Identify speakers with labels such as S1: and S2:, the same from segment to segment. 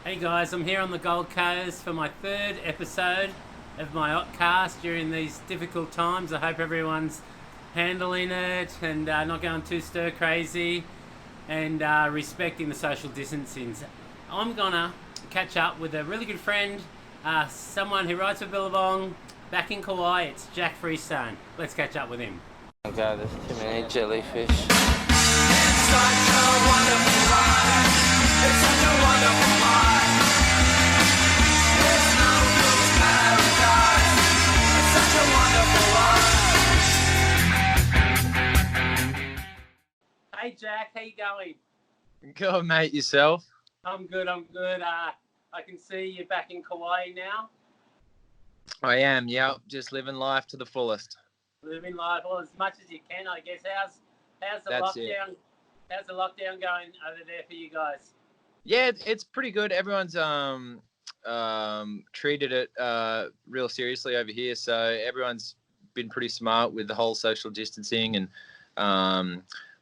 S1: Hey guys, I'm here on the Gold Coast for my third episode of my Occ-Cast during these difficult times. I hope everyone's handling it and not going too stir crazy and respecting the social distancing. I'm gonna catch up with a really good friend, someone who writes for Billabong back in Kauai. It's Jack Freestone. Let's catch up with him.
S2: Oh god, there's too many jellyfish.
S3: It's such a wonderful life. It's such a wonderful life. It's no fool's paradise. It's such a wonderful life.
S1: Hey Jack, how you going?
S2: Good, mate, yourself?
S1: I'm good. I can see you're back in Kauai now.
S2: I am, yep, just living life to the fullest.
S1: Living life as much as you can, I guess. How's the
S2: That's it.
S1: lockdown? How's the lockdown going over there for you guys?
S2: Yeah, it's pretty good. Everyone's treated it real seriously over here, so everyone's been pretty smart with the whole social distancing, and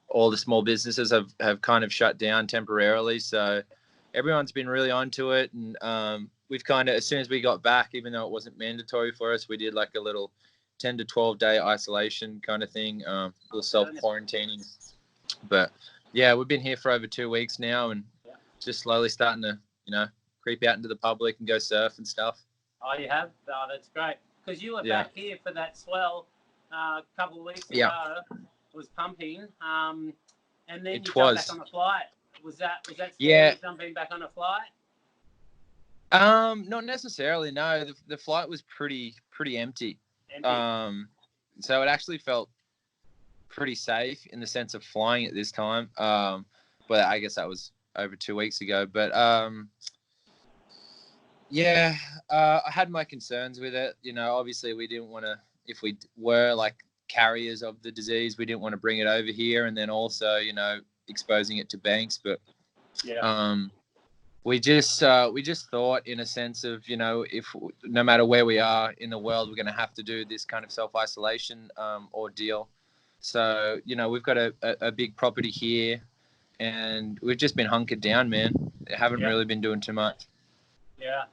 S2: all the small businesses have kind of shut down temporarily. So everyone's been really onto it, and we've kind of, as soon as we got back, even though it wasn't mandatory for us, we did like a little 10 to 12 day isolation kind of thing, a little self-quarantining. But yeah, we've been here for over 2 weeks now, and just slowly starting to, creep out into the public and go surf and stuff.
S1: Oh, you have? Oh, that's great. Because you were back here for that swell a couple of weeks ago. It was pumping. And then you jumped back on the flight. Was that scary, jumping back on a flight?
S2: Not necessarily, no. The flight was pretty empty. So it actually felt pretty safe in the sense of flying at this time. But I guess that was over 2 weeks ago. But I had my concerns with it. Obviously we didn't want to, if we were like carriers of the disease, we didn't want to bring it over here, and then also, exposing it to Banks. But we just thought, in a sense of, if no matter where we are in the world, we're going to have to do this kind of self-isolation ordeal. So, we've got a big property here, and we've just been hunkered down, man. Haven't really been doing too much.
S1: Yeah.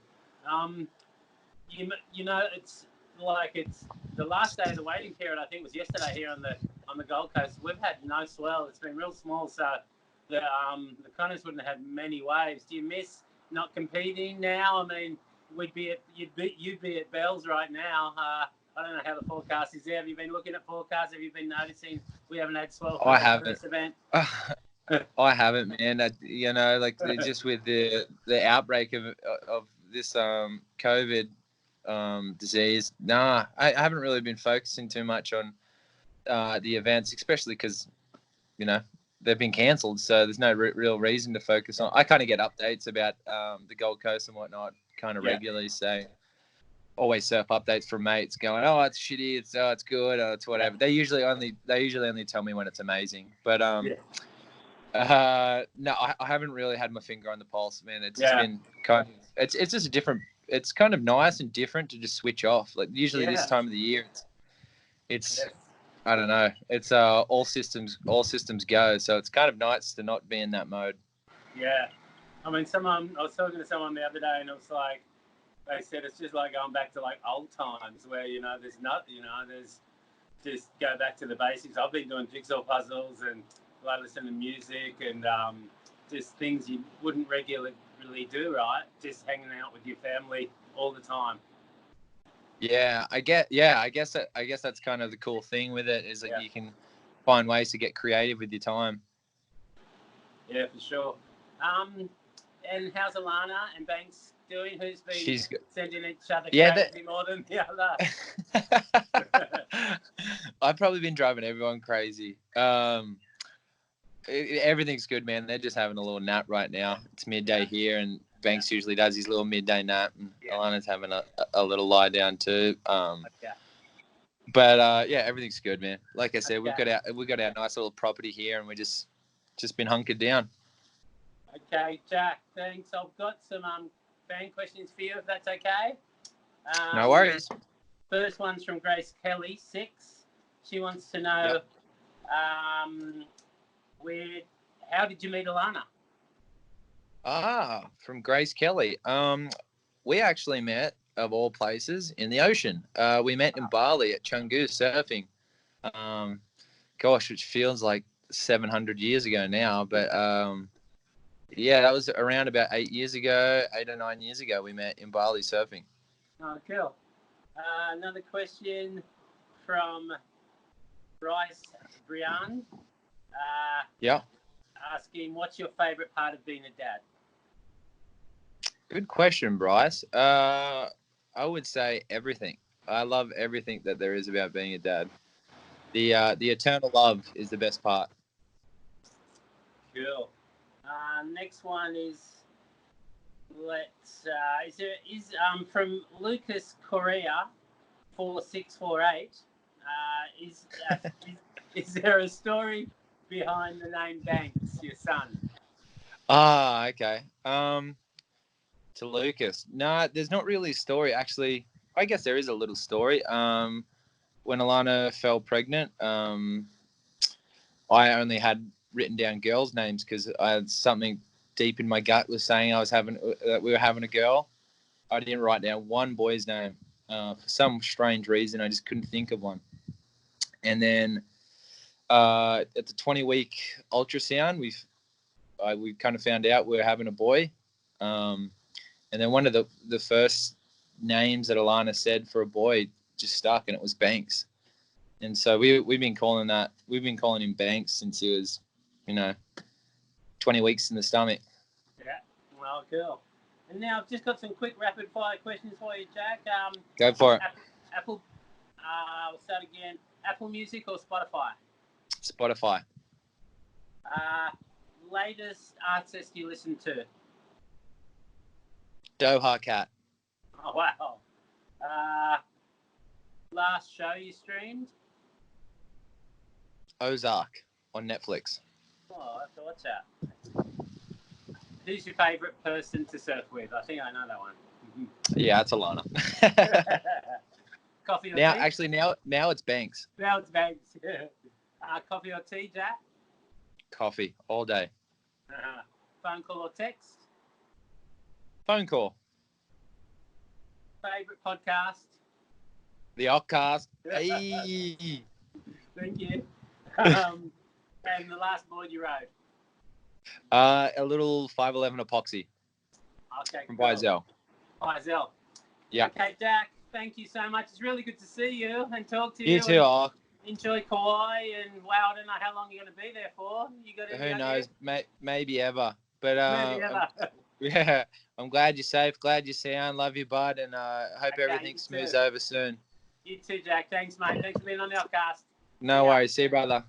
S1: It's like it's the last day of the waiting period. I think was yesterday here on the Gold Coast. We've had no swell. It's been real small, so the Connors wouldn't have had many waves. Do you miss not competing now? I mean, you'd be at Bell's right now. I don't know how the forecast is there. Have you been looking at forecasts? Have you been noticing we haven't had swell for the first event?
S2: I haven't, man. Just with the outbreak of this COVID disease. Nah, I haven't really been focusing too much on the events, especially because, they've been cancelled. So there's no real reason to focus on. I kind of get updates about the Gold Coast and whatnot kind of regularly. So always surf updates from mates going, oh, it's shitty, it's good, it's whatever. They usually only tell me when it's amazing. But no, I haven't really had my finger on the pulse, man. It's just been it's just a different. It's kind of nice and different to just switch off. Like usually this time of the year, it's I don't know. It's all systems go. So it's kind of nice to not be in that mode.
S1: Yeah, I mean, I was talking to someone the other day, and it was like they said it's just like going back to like old times where there's just go back to the basics. I've been doing jigsaw puzzles and like listening to music and just things you wouldn't regularly do, right? Just hanging out with your family all the time.
S2: Yeah, I guess that's kind of the cool thing with it, is that you can find ways to get creative with your time.
S1: Yeah, for sure. And how's Alanna and Banks doing? Who's been sending each other crazy more than the other?
S2: I've probably been driving everyone crazy. Everything's good, man. They're just having a little nap right now. It's midday here, and Banks usually does his little midday nap, and Alanna's having a little lie down too. But everything's good, man. Like I said, we've got our nice little property here, and we just been hunkered down.
S1: Okay, Jack. Thanks. I've got some fan questions for you, if that's okay.
S2: No worries.
S1: First one's from Grace Kelly, 6. She wants to know, how did you meet Alanna?
S2: From Grace Kelly. We actually met, of all places, in the ocean. We met in Bali at Canggu surfing. Which feels like 700 years ago now. But yeah, that was around about 8 years ago, 8 or 9 years ago. We met in Bali surfing.
S1: Oh, cool. Another question from Bryce Brian.
S2: Yeah.
S1: Asking, what's your favourite part of being a dad?
S2: Good question, Bryce. I would say everything. I love everything that there is about being a dad. The eternal love is the best part.
S1: Cool. Next one is from Lucas Correa 4648. Is there a story behind the name Banks, your son?
S2: Okay. To Lucas. No, there's not really a story. Actually, I guess there is a little story. When Alanna fell pregnant, I only had written down girls' names because I had something deep in my gut was saying we were having a girl. I didn't write down one boy's name for some strange reason. I just couldn't think of one. And then at the 20-week ultrasound, we kind of found out we were having a boy. And then one of the first names that Alanna said for a boy just stuck, and it was Banks. And so we've been calling him Banks since he was, 20 weeks in the stomach.
S1: Yeah, well, cool. And now I've just got some quick rapid fire questions for you, Jack.
S2: Go for it.
S1: Apple. We'll start again. Apple Music or Spotify?
S2: Spotify.
S1: Latest artist you listen to?
S2: Doha Cat.
S1: Oh, wow. Last show you streamed?
S2: Ozark on Netflix.
S1: Oh, I have to watch that. Who's your favourite person to surf with? I think I know that one.
S2: Yeah, it's Alanna.
S1: Coffee or tea?
S2: Actually, now it's Banks.
S1: Now it's Banks. Coffee or tea, Jack?
S2: Coffee all day.
S1: Phone call or text?
S2: Phone call.
S1: Favourite podcast?
S2: The Occ-Cast. Hey.
S1: Thank you. And the last board you rode?
S2: A little 511 epoxy.
S1: Okay,
S2: from
S1: cool.
S2: Bizel. Yeah.
S1: Okay, Jack, thank you so much. It's really good to see you and talk to you.
S2: You too, Occ.
S1: Enjoy Kauai, and wow, I don't know how long you're going to be there for.
S2: Who knows? Maybe ever. But
S1: maybe ever.
S2: yeah, I'm glad you're safe. Glad you're sound. Love you, bud, and hope everything smooths over soon.
S1: You too, Jack. Thanks, mate. Thanks for being on the Occ-Cast.
S2: No worries. See you, brother.